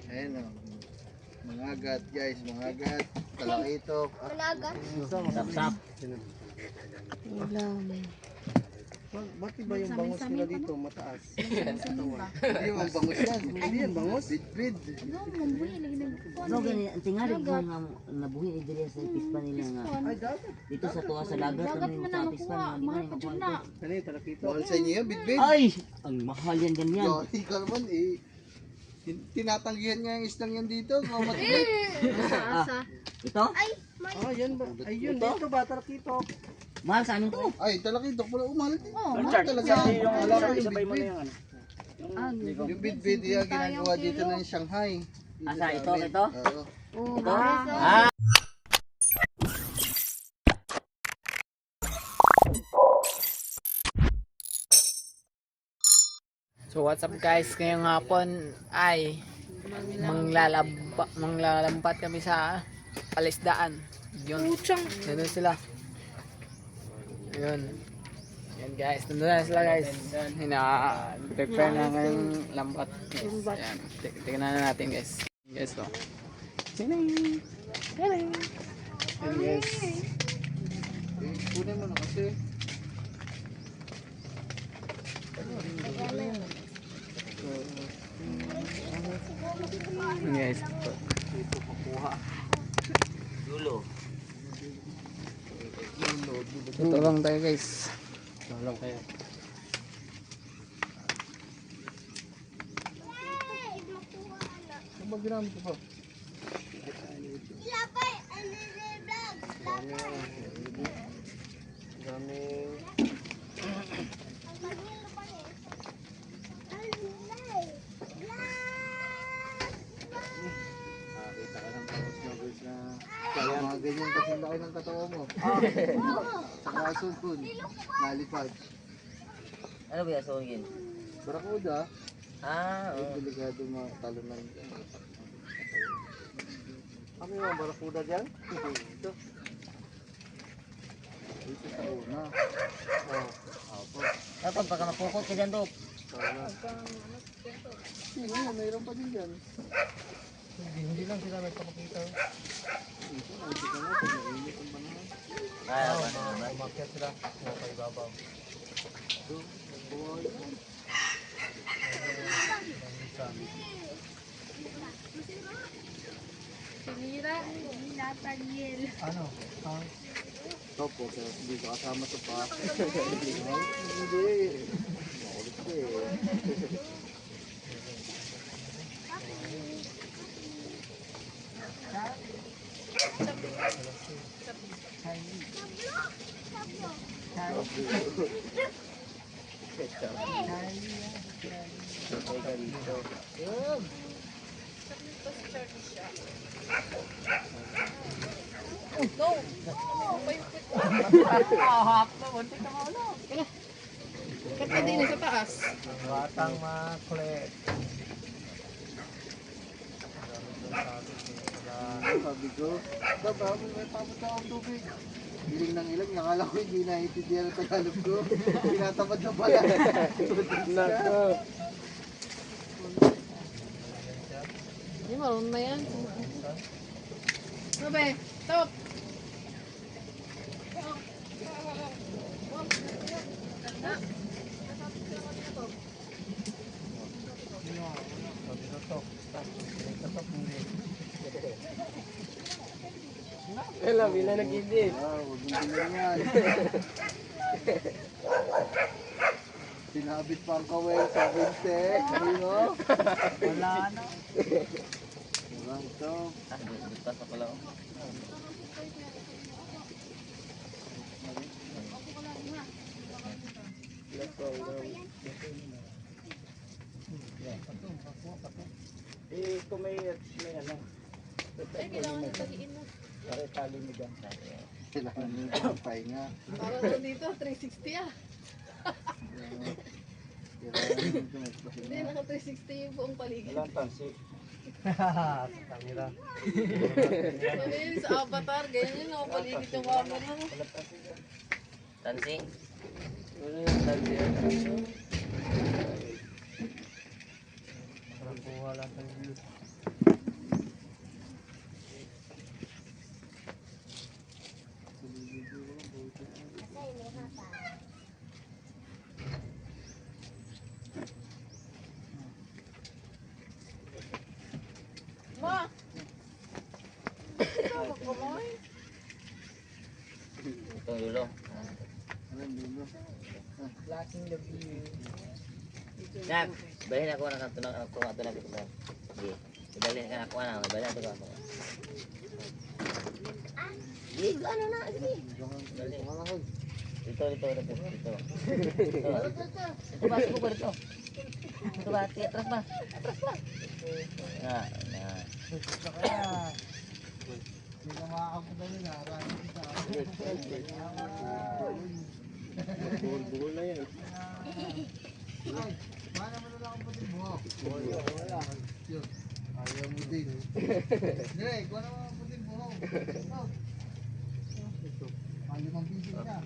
Ayan o. Mangagat guys, mangagat. Talakitok. Managat. Sap-sap. Ulam. Ba't iba yung bangus nila dito? Mataas. Samin ba? Hindi yung bangus yan. Hindi yan bangus. Bidbid. No, mambuhi lagi na. So gani ang tingali ko nga nabuhi ni diri sa pispa nila nga. Ay, dagat. Dito sa tuwa sa dagat Dagat ano man yung na sa pispa nakuha. nga di Mahal man pa dyan makuha. na. Ano yung talakito? Mahal sa inyo yan, bidbid. Ay, ang mahal yan ganyan. Yari ka naman eh. Tinatanggihan nga yung islang yan dito. Mamatibay. Asa. Ito? Ah, yan ba? Ay, yun dito ba? Talakitok. Mahal sa amin to. Ay, talakitok pala. Umahal din. Oh, Mahal talaga. Yung Wala alam, ka yung isabay mo na bidbid. yung ano. Yung bidbid yung ginagawa dito ng Shanghai. Dito Asa, sa ito, amin. ito? Oo. Oh, Ito? ah. So what's up guys, ngayong hapon ay manglalampat kami sa palisdaan. Yun, nandun sila. Yun. Yan guys, nandun na sila guys. Prepare na ngayong lampat guys. Yan, tignan na natin guys. Guys to. Yan guys. Kunin mo na kasi. Yan guys. Dito pakuha. Dulo. Ito lang tayo guys. Walang kaya. Mag-gram ko pa. Daming nakita ka ng tapos na guys na kaya mga ganyan kasi laki ng katawan mo. Saka sunod, nalipad. Ano ba yung sungin? Barakuda, Oo. delikado matalunan. Kami mga barakuda dyan? Ito. Dito sa una. Apo. Dapat baka mapukot ka dyan, Dok. Hindi, mayroon pa din dyan. Hindi lang sila nagpapakita. Ito, hindi ka na, pag-mainit ang panahon. Kaya ba naman? Umakyat sila. Mapaibabaw. Ito, buhay. Ano? Ito po, sir. Hindi ka kasama sa pa. Hindi. Makulit ka eh. Batang makulit. Sabi ko, bago may tapos na akong tubig. Hiling ng ilang, nakala ko hindi naiintindihan ang Tagalog ko. Tinatamad na pala. Nako. Hindi, marunong na yan. Sabi, stop! Wala, bila nag-ibig. Huwag mong bilhin yan. Sinabit pa ang kawel sa binte. Ano? Wala na. Wala ito. Butas ako lang. Kung may ano. Ay, kailangan na taliin mo. Pare tali mo dyan. Kailangan mo yung pahinga. Para daw dito, 360 ah. Kailangan mo yung Hindi, naka 360 yung buong paligid. Walang tansi. Kamera. Ano yun, sa avatar, ganyan yun, nakapaligid yung camera mo. Tansi? Wala yung tansi. Parang kuha lang sa view. Ma! Tawag ka mo eh. Ito dulo. Blocking the view. Nak, balhin ako na kanto na ako ato na kita. Sige. Balhin ka na ako na, balhin ato ako. Sige, ano na, sige. Dito. Ito ba, suko dito. Ito ba, atras ba? Na. Hindi ka makakapunta nila. Bukol na yan. Ay, mana mo na lang ang puting buhok. Wala. Ayaw mo din. Dire, kuha naman ang puting buhok. Limang piso na.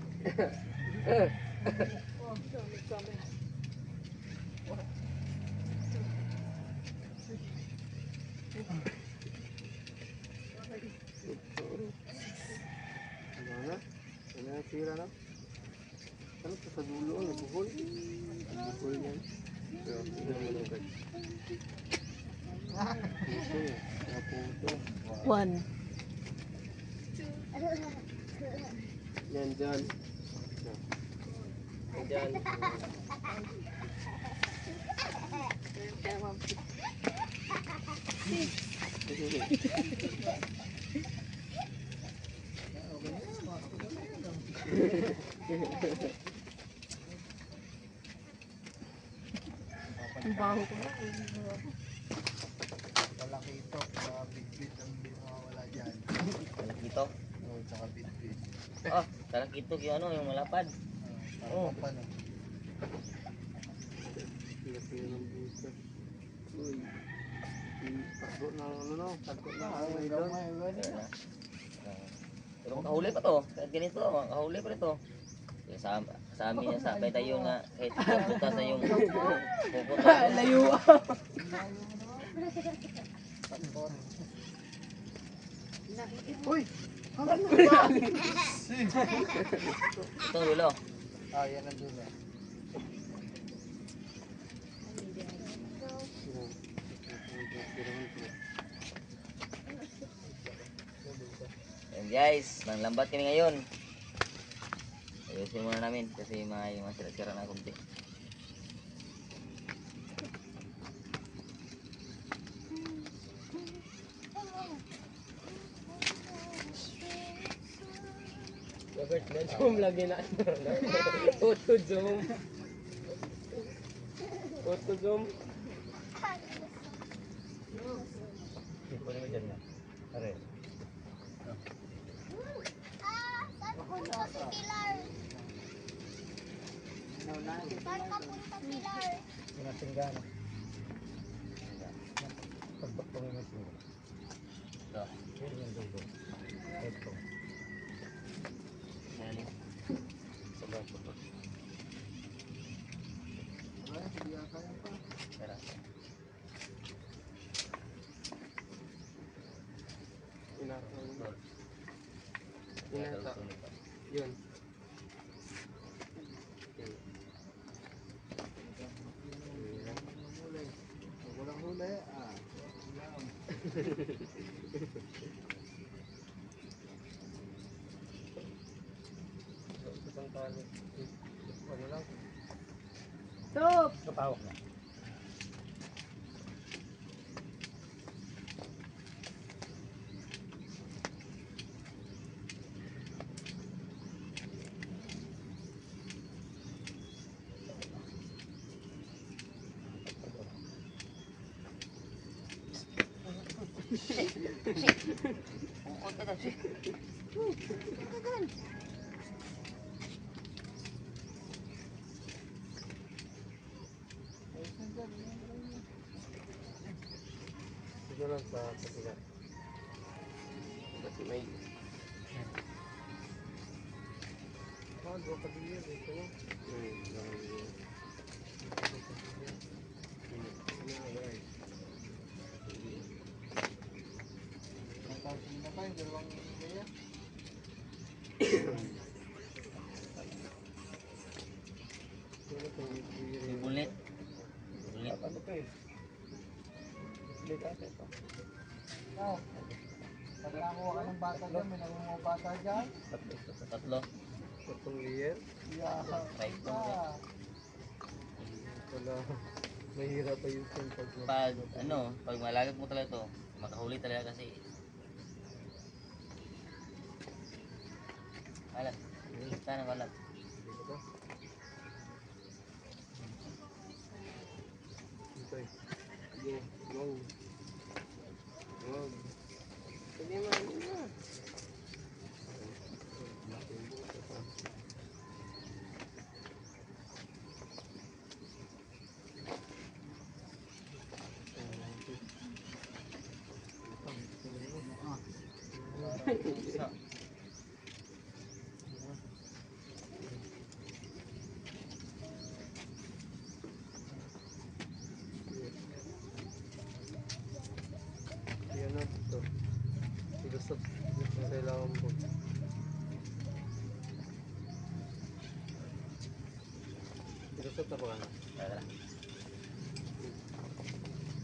Ano na sira na? Ano pa sa dulo? Bukol? Bukol yan. Pero, tignan mo lang guys. Puto eh. Naputo. 1. Yan dyan. Yan dyan. Ang baho ko na. Malaki ito. Bit-bit ang hindi mawawala dyan. Dito. Oo, tsaka bit-bit. Oh, talang ito yung ano, yung malapad. Oo. Paano? Laki ng buta. Uy. Takbo na ano no? Takbo na ang nylon. Pero kahuli pa to. Kahit ganito, kahuli pa ito. Sa amin yan, sa kahit tayo nga, kahit butas na yung pupunta. Layo. Uy! Ito dulo. Ah, yan ang dulo. Ayan guys, nanglambat kami ngayon. Ayusin muna namin kasi may mga sira-sira na kunti. Robert, na-zoom lagi na. Auto-zoom. Auto-zoom. Kunin mo dyan na. Pare. Pinasinggana. Ito. Yun yung dugo. Ito. Ayan. Sabay ko pa. Wala, sige yata yan pa. Tara. Inata. Inata. Yun. Walang huli. Ah, wala. Isang tali. Ano lang? Stop! Kapawak na. Bukod ka daw siya. Sige lang sa kasigat. Kasi may... Dua pagigil. Ito mo. Natapos na tayo, dalawang kaya. Bulit. Bulit. Ano pa eh? Oh. Pag nakuha ka ng bata dyan, may nangunguha bata dyan. Tatlo. Tatlong layer. Yeah. Right to mo. Wala. Mahirap pa yun pag Pag malagat mo talaga to, makahuli talaga kasi. Alat. Sana alat. Okay. Go. Go. Sige na. Yan na ito. Ilusot. Kailangan po. Ilusot na ba ka na? Tara.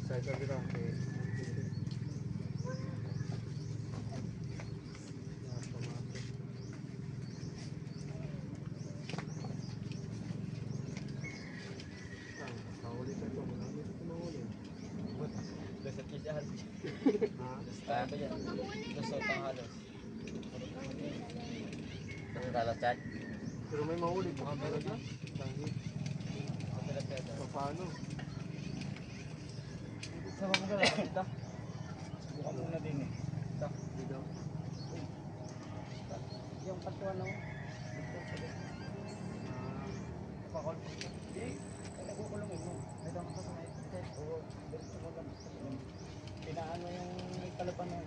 Sa kabila. Mahuli ka ito. Marami ito mahuli. Talos chat. Pero may mahuli pa talaga. Tangi. Paano? Sama mo ka lang, dito. Bukan mo na din eh. Dito. Yung patuan mo. Pakol mo. Nagkukulungin mo. Ito mo sa may set. Oo. Diretso mo lang. Pinaano yung kalapan mo.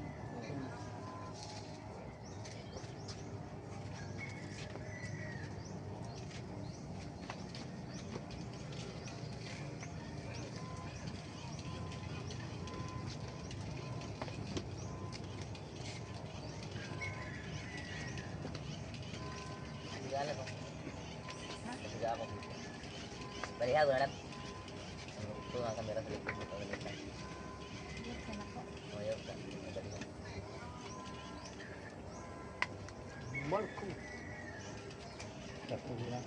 Sigala ko. Sigala ko. Balik ako na lang. Ito nga kamera sa likod mo. Ayaw ka. Marco. Tapos na.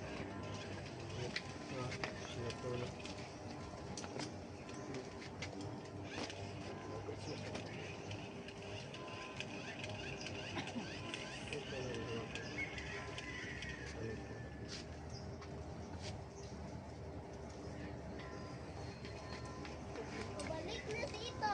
Balik na dito.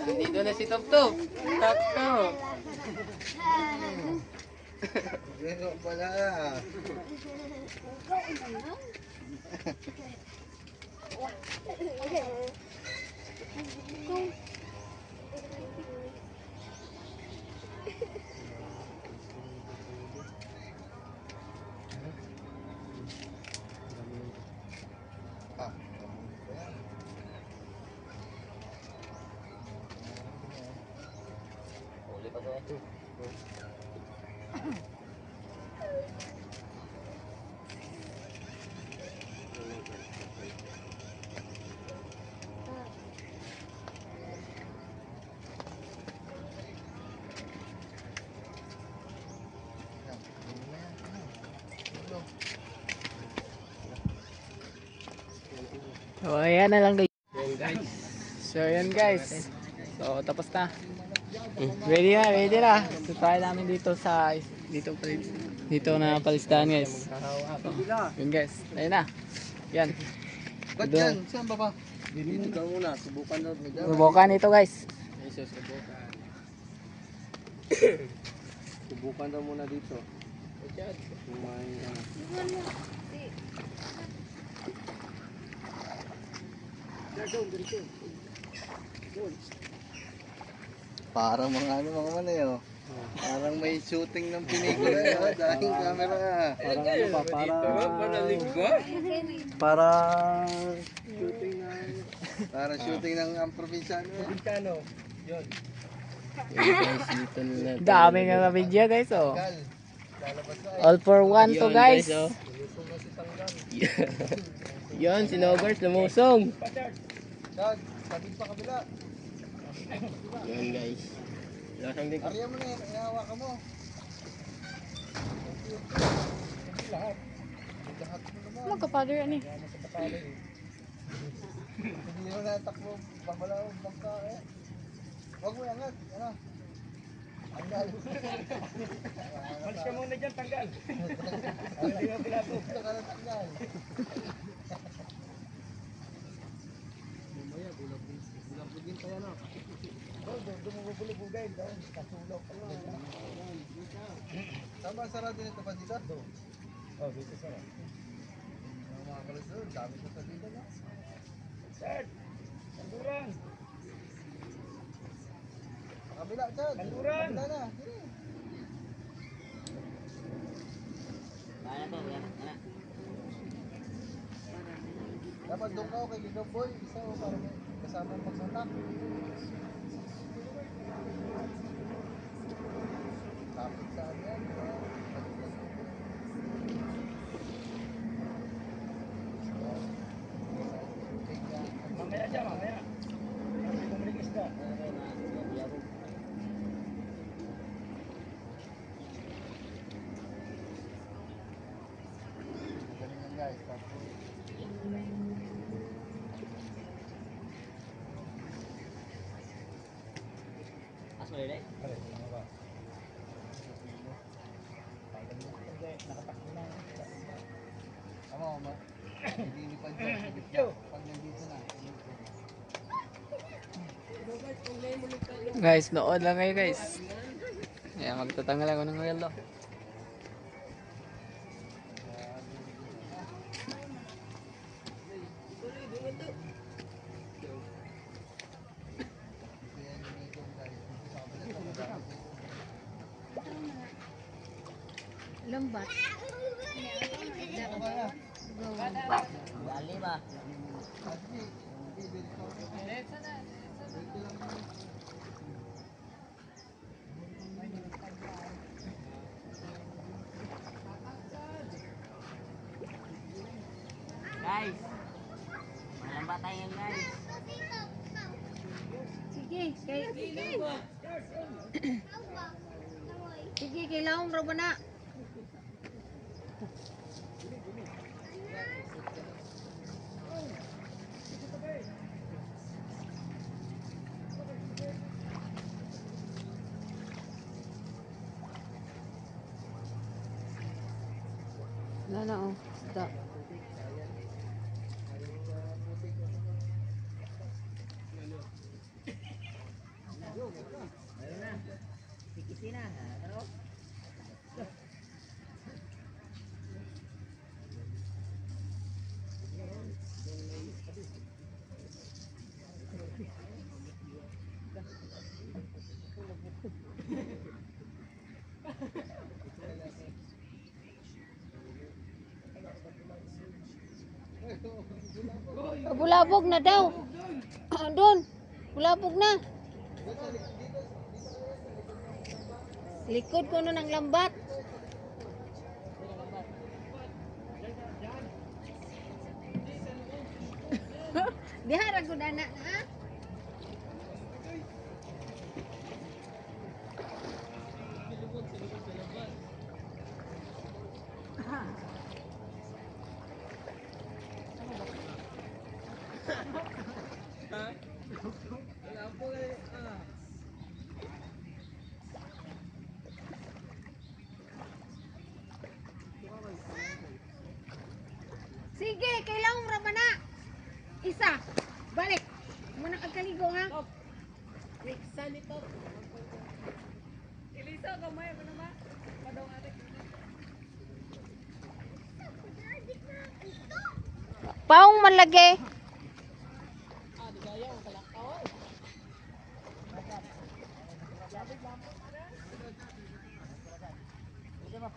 Dito na si Top Top. Top Top. Gano'n pala. Huli pa to. So, ayan na lang guys. So, ayan guys. So, tapos na. Ready na. So, try namin dito sa dito na palisdahan guys. So, yun guys. Ayan na. Yan. Ba't yan? Saan ba ba? Dito ka muna. Subukan daw. Subukan ito guys. Subukan. Subukan daw muna dito. May Parang mga ano mga manay oh. Parang may shooting ng pelikula oh, dahil camera. Parang ano pa, Para shooting ng probinsya ano. Dami nga na video guys oh. Gal. Lalabas na eh. All for one to guys. Yan, sinogars, lumusong. Dad, sabit pa kabila. Yan guys. Lasang din ko. Ariya mo na yan, inahawakan mo. Lahat. Lahat mo naman. Magka-father yan eh. Hindi mo natakbo, babalaw, bangka eh. Huwag mo yangat, ano? Tanggal. Malis ka muna dyan, tanggal. Hindi mo pilato. Ito ka na tanggal. Mamaya, bulabugin pa yan o. Doon mo bubulubugay, doon. Kasulok. Tama ang sarado nito pa dito? Oh, dito sarado. Mga kalusur, dami ko sa dito na. Sir, kanduran. Kabila, Chad. Kanduran. Kabila na. Sige. Kaya to, kaya. Dapat doon ka kay Gigaw Boy. Isa o para may kasama magsatak. Tapos saan yan? Mamaya dyan, mamaya. Kumiligis ka. Ganun yan guys. Tapos As mo rin. Tama, hindi pa dyan. Pag nandito na. Guys, nood lang kayo guys. Ayan, magtatanggal ako ng relo. Lambat. Dali ba? Guys, malamba tayo guys. Sige, sige, kailangan raw ba na? Wala na oh. Stop. Bulabog na daw. Doon. Bulabog na. Likod ko nun ng lambat. Bihara ko na ha? Sige, kailangan mo raman na. Isa. Balik. Muna kagkaligo ha. Isa nito. Ilisa, gamay mo naman. Padong atik. Paong malagi. Yung mga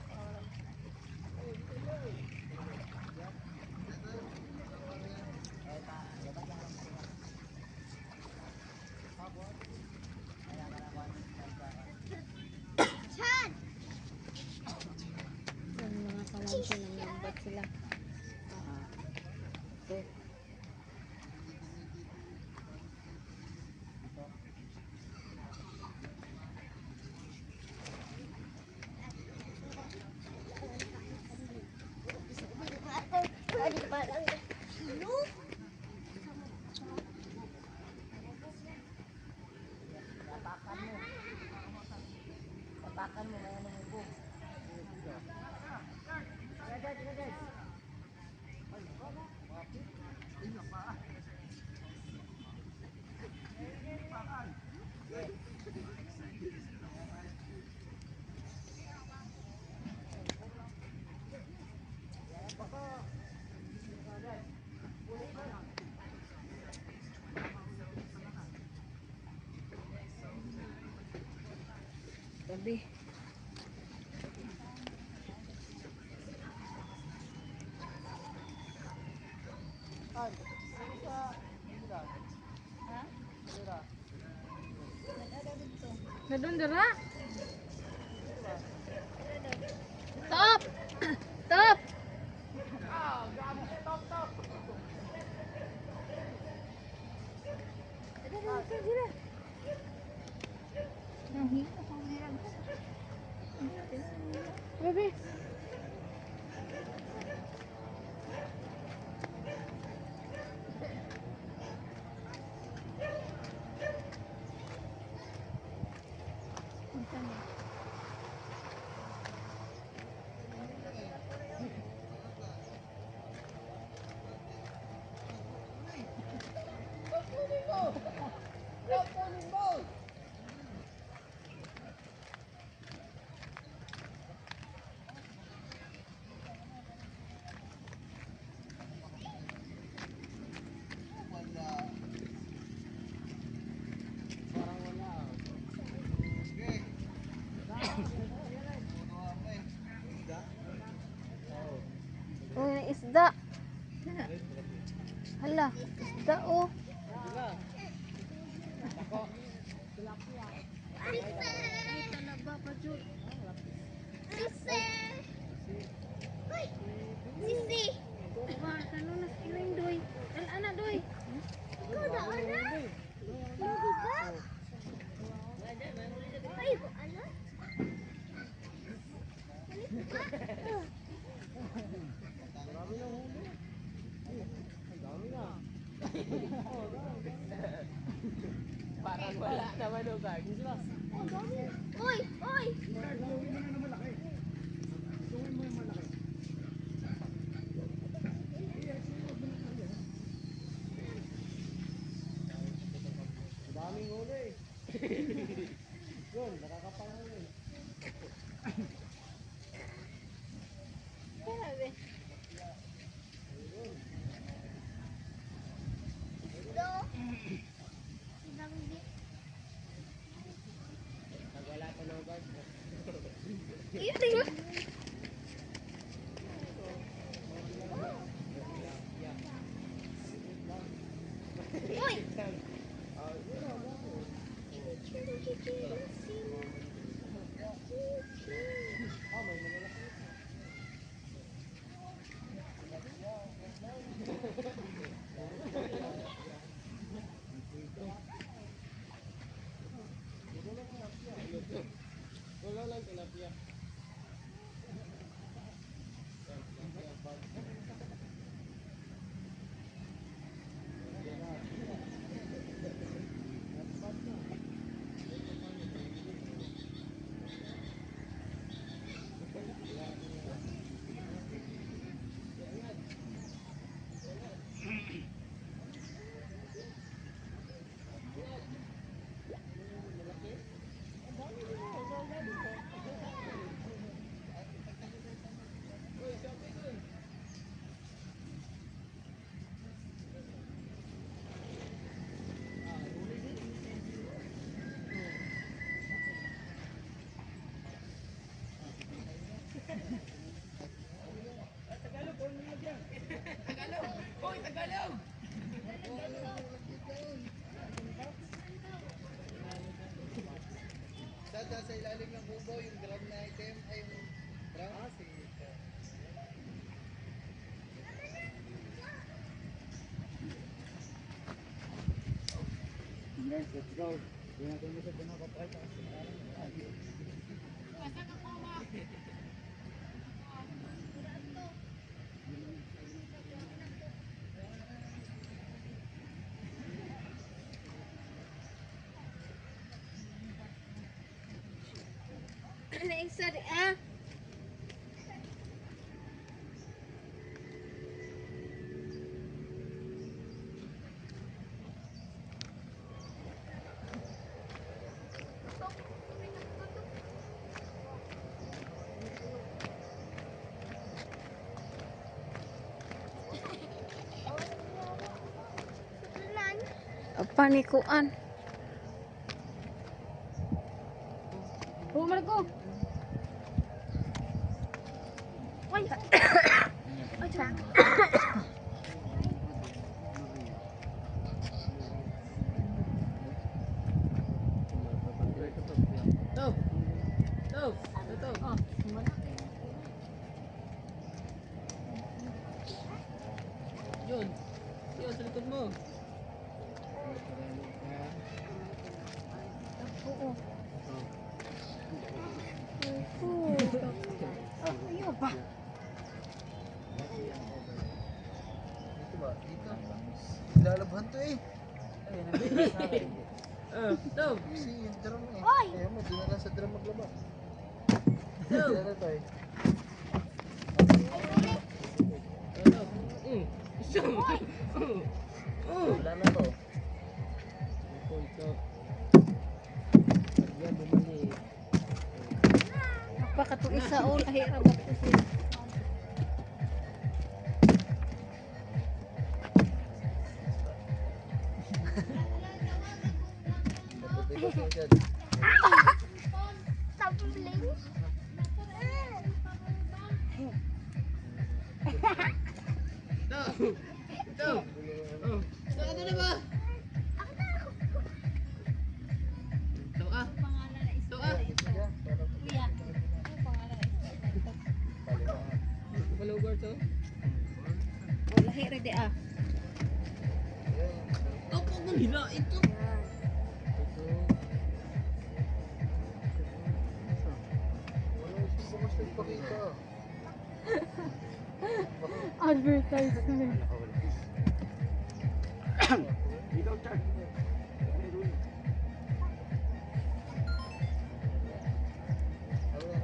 kawan ko nang lambat sila. Gabi. Nadun dira. Top. Top. Gabi. Uy, isda. Hala, isda oh. Ay, talaba pa, Jul. Sisi! Uy! Sisi! Wah, ano na skiling, Doy? Ana, Doy? Ikaw na, ana? Lagi ka? Ay, ana? Halika ka? Parang wala naman o guys. Uy! Uy! Daming huli. Yun, nakakapanguli. Grabe. Nagwala pa na guys. Iya, diba? Uy! Wala lang tilapia. sa ilalim ng kubo, yung drum na item, ay yung drum. Let's go. Hindi natin mo sa pinapatry. Naisa di ah. Panikuan. Bumalik ko. Ay. Yun. Yun, sa likod mo. Ayaw ba? Dito ba? Dito. Lalabhan to eh. Tom. Kasi yung drum eh. Oy! Kaya mo, di na lang sa drum maglaba. Dito na tayo. Wala na to. Baka to isa o lahira ba to siya? Nagbibigas mo siya. Lahira di ah. Wala siya bukas nagpakita. Advertisement. Ano yung camera? Ako mag-video. Ano yung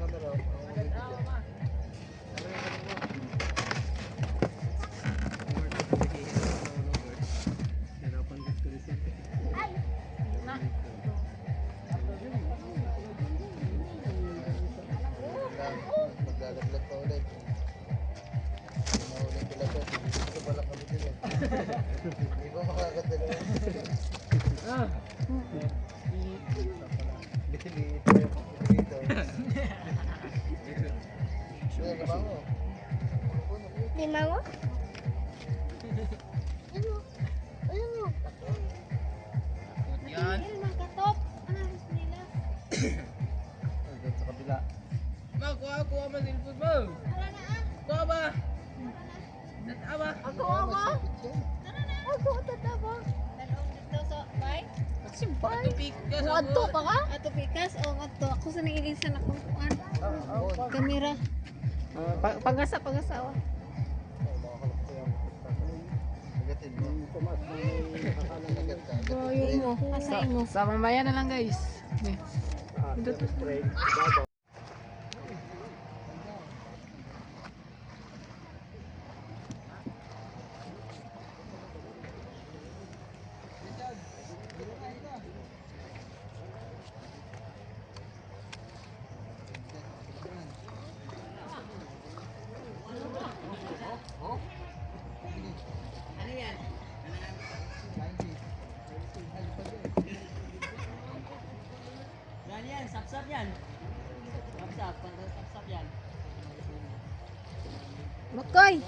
camera? Maglalaglag pa ulit. Mahuli ko lang ito. Dito pala kami din eh. Hindi ba makakadala? Diliit pa yung dito. Lima mo. Lima mo? Ayun mo. Yan. Ilman katop. Ano nila? Doon sa kabila. Ma, kuha mo cellphone mo. Tara na ah. Kuha ba? Tatawa. Ako ako. Ako tataba. Dalawang dito sa bay. Si bay. Tupik ka sa Ato pa ka? Ato pikas o ato. Ako sa nangilisan akong kuan. Kamera. Pagasa. Makakalap ko yung negative mo. Negative ka. Ayun mo. Kasay mo. Sa mamaya na lang guys. Makoy.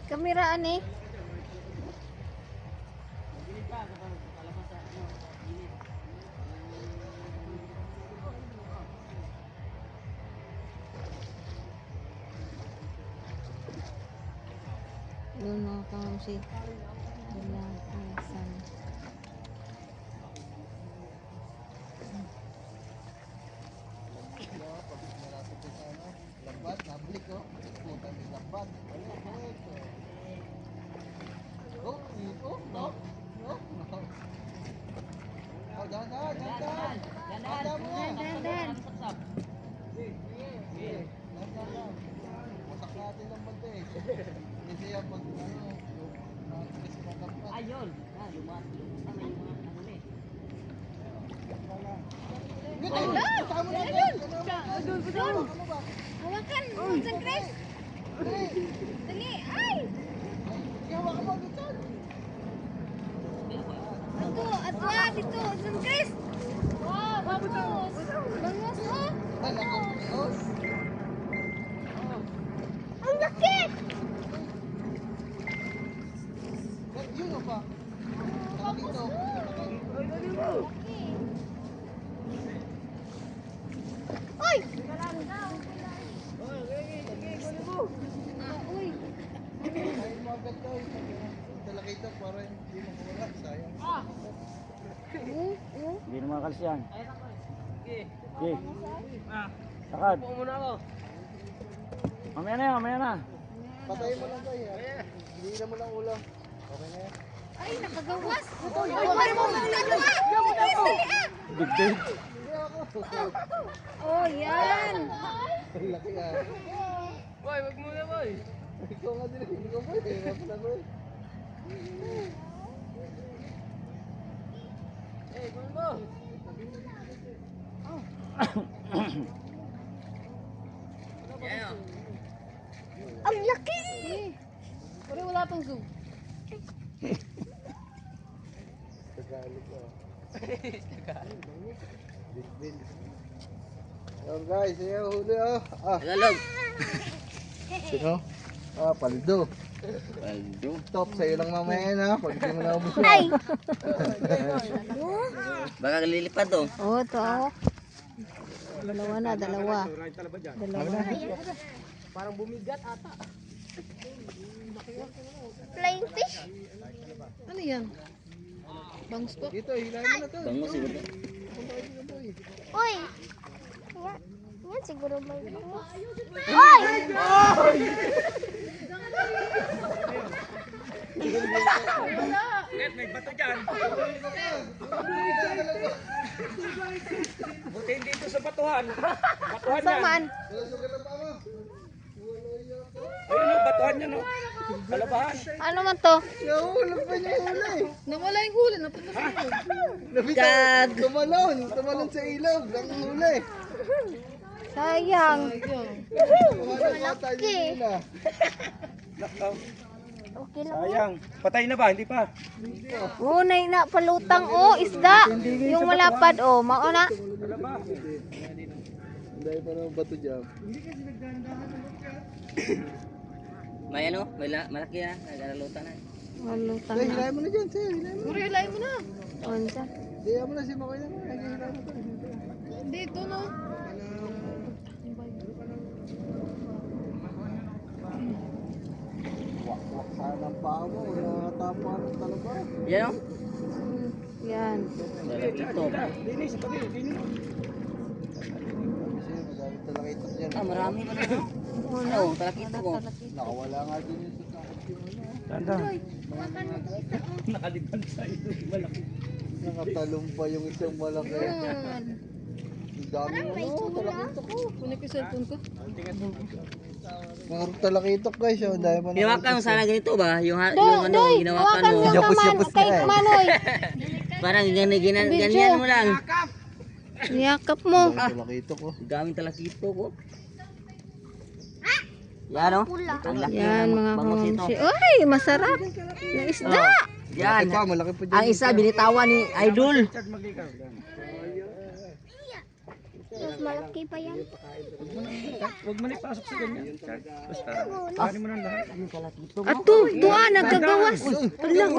Kameraan eh. Yun mga kamamsi. Wala asan. Lambat, nabalik ko. Puta, may lambat. Oh, oh, no. No, no. Oh, dahan. Dahan mo na. Dan. Wasak natin ng bante eh. Kasi yan pag Ayun. Lumati. Tama yung mga huli. Tama na yun! Doon. Hawakan. San Chris. Dali. Ay. Iyawa ka mo dito! Atwa dito. San Chris. Wow, bangus. Bangus oh. Anak ko, Diyos! Ang laki. Yun o pa? Saka dito. Uy. Uy. Ay, mo agad daw. Talakay ito para hindi makawala. Sayang. Hindi na makalis yan. Okay. Sakad. Mamaya na. Patayin mo lang tayo. Hindi na mo lang ulo. Okay na yan. Ay, nakagawas. Ay, pare mo magdalawa. Big. Oh, yan. Ang laki ah. Boy, wag muna boy. Ikaw nga din. Ikaw po eh. Wala na ko eh. Eh, kunin mo. Ang laki. Pare, wala tong zoom. Tagalog ah. Big Bill. Ayan guys, ayan huli ah. Tagalog. Sino? Paldo. Paldo. Top, sa'yo lang mamaya yan ha. Pag hindi mo na ubus Ay. yan. Baka lilipad to. Oh, to. Dalawa na. Parang bumigat ata. Flying fish? Ano yan? Bangus po? Dito, hilahin mo na to. Bango siguro. Uy! Yan siguro may bangus. Uy! May bato dyan. Buti hindi ito sa batuhan. Batuhan yan. Samaan? Ayun o, batuhan yan o. Kalabahan. Ano man to? Nahulog pa niya yung huli. Nawala yung huli. Napunta sa ilog. Nabitaw. Tumalon sa ilog. Ang huli. Sayang. Malaki. Okay lang. Sayang. Patay na ba? Hindi pa. Oh, na palutang. Oh, isda. Yung malapad. Oh, mauna. Dahil pa naman bato dyan. May ano? Malaki na. Nagalalutan na. Malutang Dahil na. hilahin mo na dyan, sir. Hilahin mo. Onsa. Hilahin mo na si Makoy na. Hilahin mo to. Dito, no? Wak sana ang paa mo. Nakatapa ng talaga. Yan o. Yan. Malaki to. Dini, sa tabi. Dini. Kasi madaming talakitok dyan. Marami pa na. Ano? Talaki ito ko. Nakawala nga din yung sa takot yung ano. Tanda. Nakaliban sa ito. Malaki. Nakatalong pa yung isang malaki. Ang dami ano, talakitok ko. Kunin ko yung cellphone ko. Mga talakitok guys, oh. Dahil pa Hinawakan mo sana ganito ba? Yung ano, hinawakan mo. Yapos-yapos Kay na eh. Manoy. Parang ganyan mo lang. Niyakap mo. Talakitok ko. Gaming talakito ko. Yan o. Ang laki Yan ng mga bangus ito. kamamsi. Uy, masarap. Na isda. Yan. Malaki pa, malaki pa dyan. Ang isa binitawan ni Idol. Mas malaki pa yan. Huwag mo na ipasok sa ganyan. Basta. Kunin mo na lahat. Ato, tuwa, nagkagawas. Alang,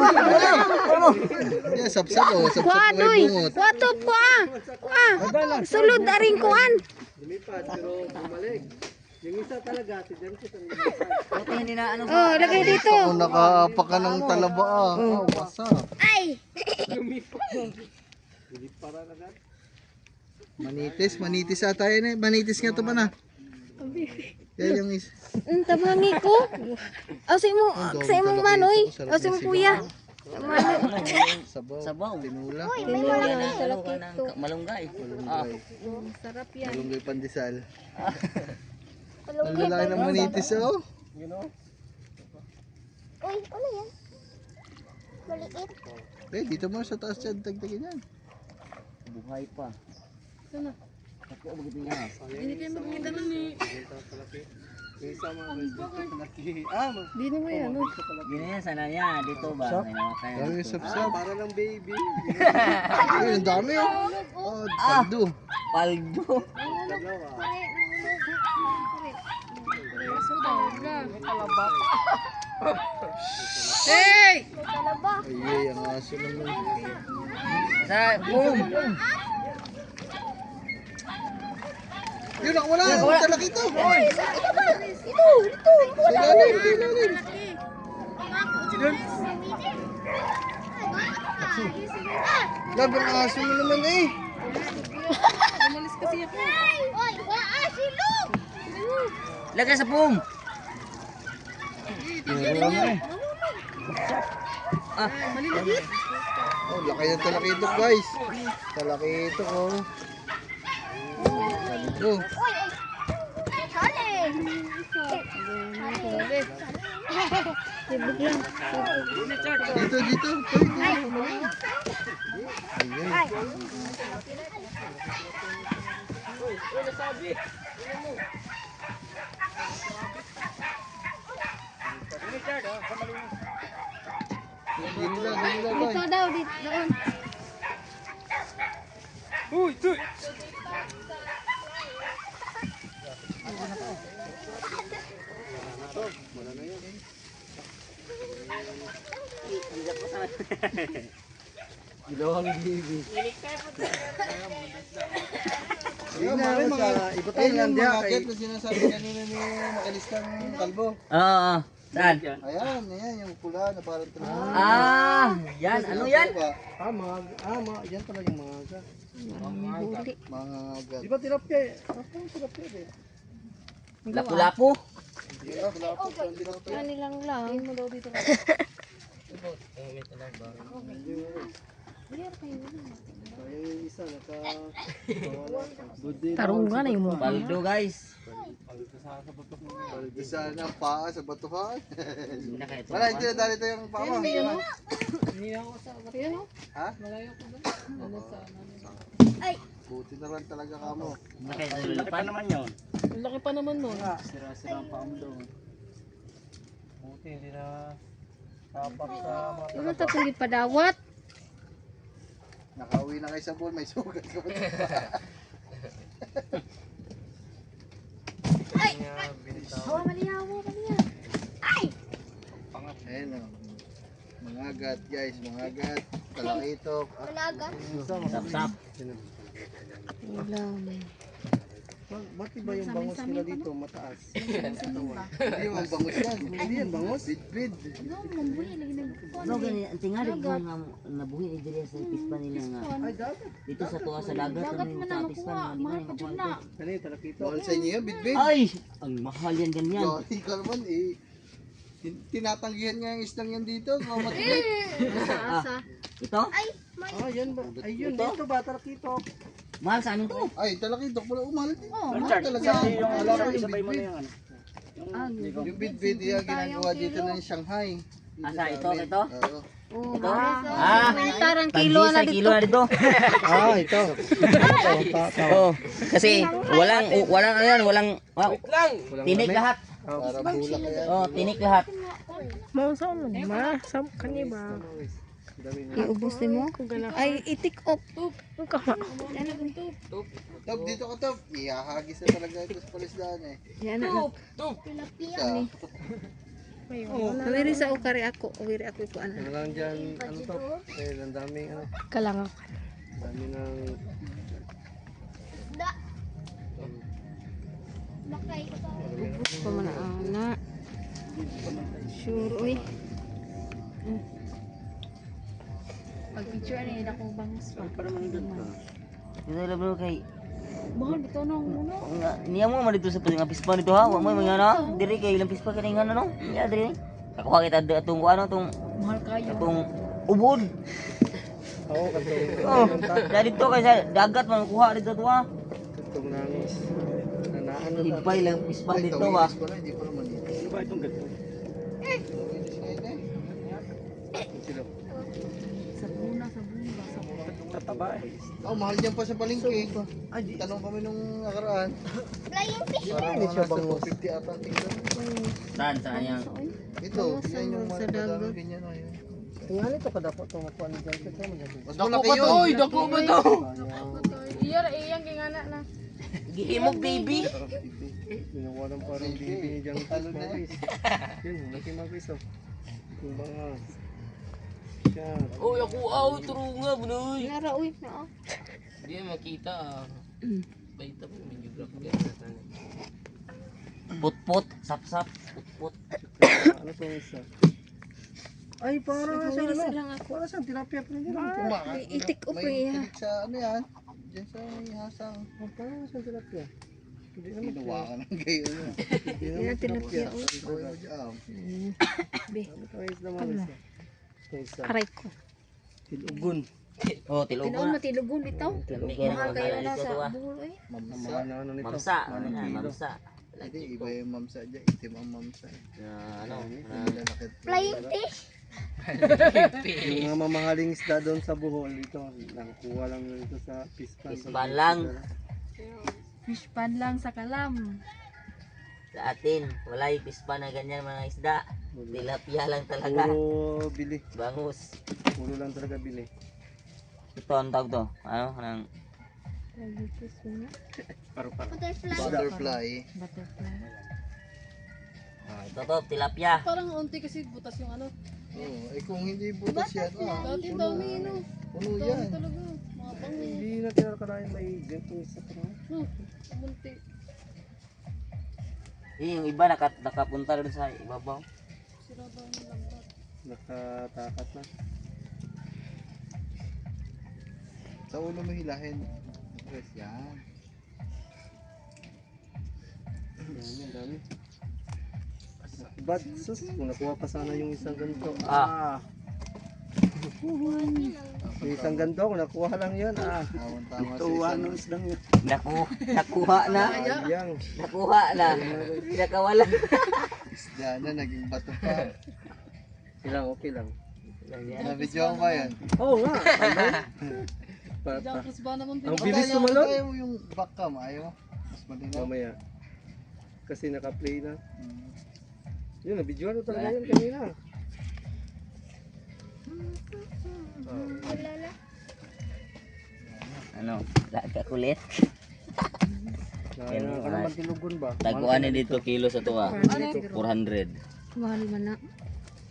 Yan, sapsap oh. Sapsap kuha, ko doy. may bungot. Kuha to, kuha. Kuha. Sulod na rin kuhan. Lumipad, pero bumalik. Yung isa talaga, si Jan kita. Buti hindi na ano Oh, lagay dito. Ako nakaapak ka ng talaba ah. Oh, basa. Ay! Hindi para agad. Manitis ata yun eh. Manitis nga to ba na? Yan yung is. Tabangi ko. Asi mo, sa imong manoy. Asi mo kuya. Sabaw. Sabaw. Tinula. Lagyan ng ano ka ng malunggay. Malunggay. Sarap yan. Malunggay pandesal. Ang lalaki ng manitis oh. Uy, ano yan? Maliit. Eh, dito mo sa taas dyan. Tagtagin yan. Buhay pa. Ako begitu nga. Hindi kayo magkita nun eh. Yung isa mga guys, laki. Ah, Di na ba yan? Gini yan sana niya dito ba? May namatay. Dami yung sapsap. para ng baby. Ay, ang dami oh. Oh, paldo. Paldo. Dalawa. Hey! Ay, ang aso naman. Sa boom. Yun, nakawala. Talaki ito. Ito ba? Ito! Sa ilalim, sa ilalim. Lab, ang aso mo naman eh. Umalis kasi ako. Oy, waa silo! Lagay sa boom. Oh, laki ng talakito guys. Talakito oh. Talakito. Sibuk lang. Dito, dito. Ayan. Dito lang Dito guys. daw, dito. Doon. Gilawang baby. Ayun na, Iba tayo lang diya. Bakit na sinasabi kanina ni Makalistang Kalbo? Oo. Saan? Ayan, yung pula na parang tulad. Ah, yan. Ano yan? Yan pala yung mga aga. Huli. Mga agad. Di ba tilapia eh? Ako tilapia eh. Lapu-lapu. Ano lang lang. Mo daw dito. Kaya yung isa naka... Tarungan na yung paldo guys. Baldo sana ang paa sa batuhan. Na kayo ito. Wala, hindi na dali tayong paa mo. Ayan o. Ha? Ay! Buti na lang talaga kamo. Na kayo lulupan naman yun. Laki pa naman nun. Sira-sira ang paam doon. Buti hindi na tapak sa mga... Ano tapos padawat? Nakauwi na kayo sa buwan, may sugat ka pa. Ay! Hawa, malihawa, malihawa. Ay! Ayan o. Mga agad guys, mga agad. Talakitok. Malagat. Sap-sap. Ba't iba yung bangus nila dito mataas? Hindi yung ang bangus yan. Hindi yan bangus. Bidbid. No, gani, ang tingali ko nga nabuhi ni Diri sa pispan nila nga. Ay, dapat. Dito sa tuwa sa dagat, ano yung tapispan, nga di ba yung makuha ito. Ano yung talakito? Mahal sa inyo yan, bidbid. Ay! Ang mahal yan ganyan. Yo, ikaw naman eh. Tinatanggihan nga yung islang yan dito. Mamatibay. Ito? Ah, yan ba? Ayun, dito ba talakito? Mahal sa amin to. Ay, talakitok pala. Umahal din. Mahal Charge. talaga. Yung Alam ko yung sabay mo na bidbid. yung ano. Yung bidbid yan ginagawa dito ng Shanghai. Asa ito, ito? Oo. Ito? Ah! Tarang kilo na dito. Kilo na dito. Ah, ito. Oo. Kasi walang ano yan, walang tinik lahat. Para bulak yan. Oh, tinik lahat. Iubos din mo? Ay, itik up. Top, dito ka top. Ihahagis na talaga ito sa palisdaan eh. Yan na. Isa. Kawiri sa ukari ako. Kawiri ako ito. Ano lang dyan, ano to? Dahil ang daming ano. Kalang ako. Dami ng... Pa man ana. Sure uy. Pag picture ni dako bangus pa. Ito lang bro kay Bahal bitaw nang muno. niya mo man dito sa mga pispa dito ha. Wa mo mga na. Diri kay ilang pispa kini ngano no. Ya diri. Kakuha kita atong ano tong Mahal kayo. atong ubod. Oo, kanto. Oh, dari dito kay sa dagat man kuha dito to ha. Itong nangis. Nanaan na. Ibay lang pispa Ay, dito tawid ha. ko na, hindi ko naman yun. Ano ba itong ganito? Tawid ngayon eh. Sino? Sabuna ba? Tataba eh. Oh, mahal dyan pa sa palengke. Tanong kami nung nakaraan. Parang mga nasa 250 ata ang tingnan. Saan yan? Ito, yan yung mga nadadami ganyan. Oh, yun. Tingnan ito kadapo itong makuha ni Jan. Kasi mo dyan. Mas malaki yun. Dako ba to? Iya ra iyang kingana na. Giimog baby. Ginawa ng parang bibi ni Jan. Talo na eh. Yun, laki mga piso. Kung mga... Yan. Oh, ako out nga bunoy. Iya ra uy na. Hindi makita. Baita po medyo graph. Put-put, sap-sap, put-put. Ano itong isa? Ay, parang sa Isa ano? lang ako. Parang sa tilapia pa rin. Kumakas. Itik up May eh. tinik sa ano yan. Diyan sa may hasang. Parang sa tilapia. Hindi naman. Ginawa ka ng gayo na. Hindi Iya naman tilapia uy. Gawin mo dyan. Be. Ano itong isda mga isa? Itong isa. Aray ko. Tilugon. Oh, tilugo Tinoon na. matilugon bitaw. Tilugo na. Mahal kayo na Dito, sa ah. buhol uy. Mamsa. Mahal na ano nito. Mamsa, Manang ayan, kilo. mamsa. Hindi, iba yung mamsa dyan. Itim ang mamsa. Ano, Lalaki. Flying fish. Yung mga mamahaling isda doon sa Bohol dito, nakukuha lang dito sa pispan. Pispan lang. Fish pan lang sa kalam. Sa atin, wala yung pispa na ganyan mga isda. Tilapia lang talaga. Puro bili. Bangus. Puro lang talaga bili. Ito ang tawag to. Ano? Anong Paru-paro. Butterfly. Butterfly. ito to, tilapia. Parang unti kasi butas yung ano. Oo, eh kung hindi butas yan, Dati dami no. puno yan. Talaga. Mga pang Hindi na kinakarayan may gantong isa pa naman. munti. Yung iba nakapunta doon sa ibabaw. Sira ba ang lambat? Nakatakat na. Sa ulo mo hilahin. Press yan. Dami, dami. Bad sus, kung nakuha pa sana yung isang ganito. Yung isang ganito, kung nakuha lang yan. Tama sa Tuwa isang ng islang yan. Nakuha na. Sayang. Nakuha na. Pinakawala. isda na, naging bato pa. Okay lang. Na-video ba yan? Oo nga. Ano? Diyan Chris ba naman din. Ang bilis sumalot. Ayaw mo yung back cam, ayaw mo. Mas malinaw. Mamaya. Kasi naka-play na. Yun, na-videoan ko talaga yan kanina. Ano? Laga kulit. Kaya ka naman tilugon ba? Taguan na dito kilo sa tuwa. 400. Mahal man na.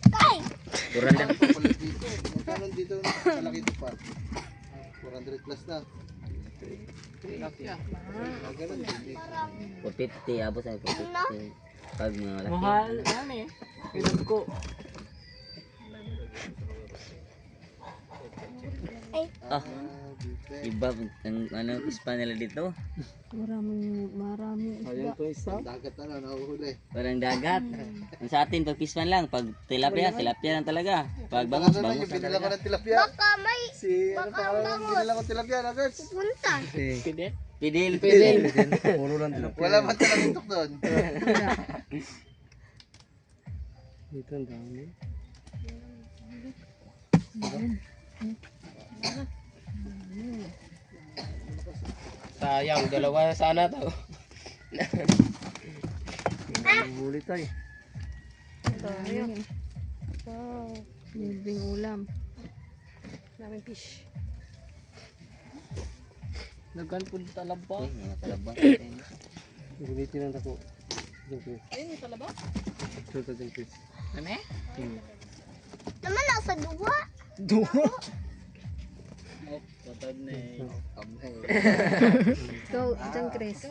400. Papalit dito. Magkano dito sa laki ito pa? 400 plus na. Ganun din. 450. Abos ay 450. Pag mga laki. Mahal yan eh. Pinag ko. Ah, iba ang ano ispa nila dito. Maraming Ayun to isa. Dagat na nahuhuli. Parang dagat. Ang sa atin pag pispan lang, pag tilapia, tilapia lang talaga. Pag bangus, Ano na bangus yung lang binila ko talaga. ng tilapia? Si ano pa? Binila ko tilapia na guys. Si Pidil. Puro lang tilapia. Wala man talagang tutok doon. Dito ang dami. Sayang, dalawa sana to. Huli tayo. Wow. Nilbing ulam. Daming fish. Nagan po talaba. Uy, mga talaba. Gulitin lang ako. Diyan Chris. Ayun yung talaba. Ito dyan Chris. Ano eh? Naman nasa duwa. Duwa. Go, John Chris.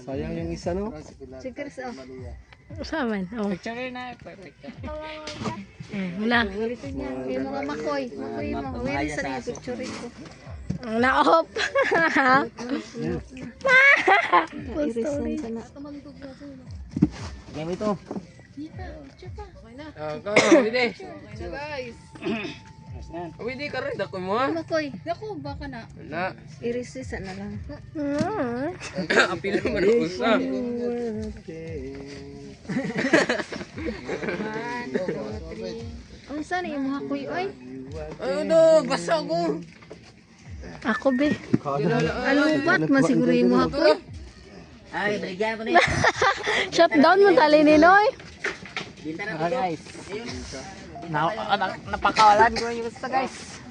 Sayang yung isa, no? Si Chris, oh. Saman. Oh. Picture na, picture. Wala. Yung mga makoy. Makoy mo. Uwi sa rin. Picture ko. Na-off. Irisan sa na. Game ito. Widi. Guys. Widi ka rin, dako mo ha? Makoy. Dako, baka na. Na, Irisan na lang. apil mo na usa. Ang saan yung mga kuy, oy? Ano, basa ko. Ako be. Alubat, masiguro yung mga kuy. Ay, baligyan ko na. Shutdown mo tali ni Noy. Guys. Napakawalan ko yung isa guys.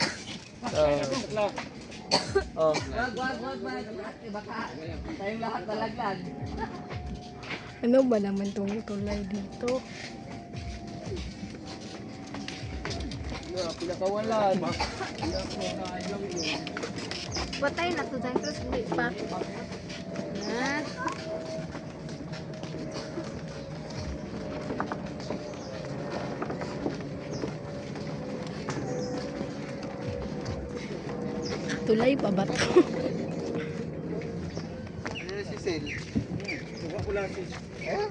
Oh. Tayong lahat nalaglag. Ano ba naman tong tulay dito? Pinakawalan. Patay na to, John Chris. Hindi pa. Yan. Tulay pa ba to? Ano si Sel? Eh?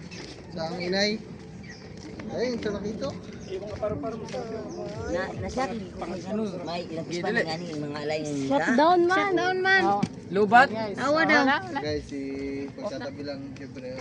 Saan inay? Ay, ito nakito. Nasa pang ano, may ilang pispa na gani mga alay ng Shutdown man. Shutdown man. Lubat. Awa daw. Guys, si pagtatabi lang siyempre.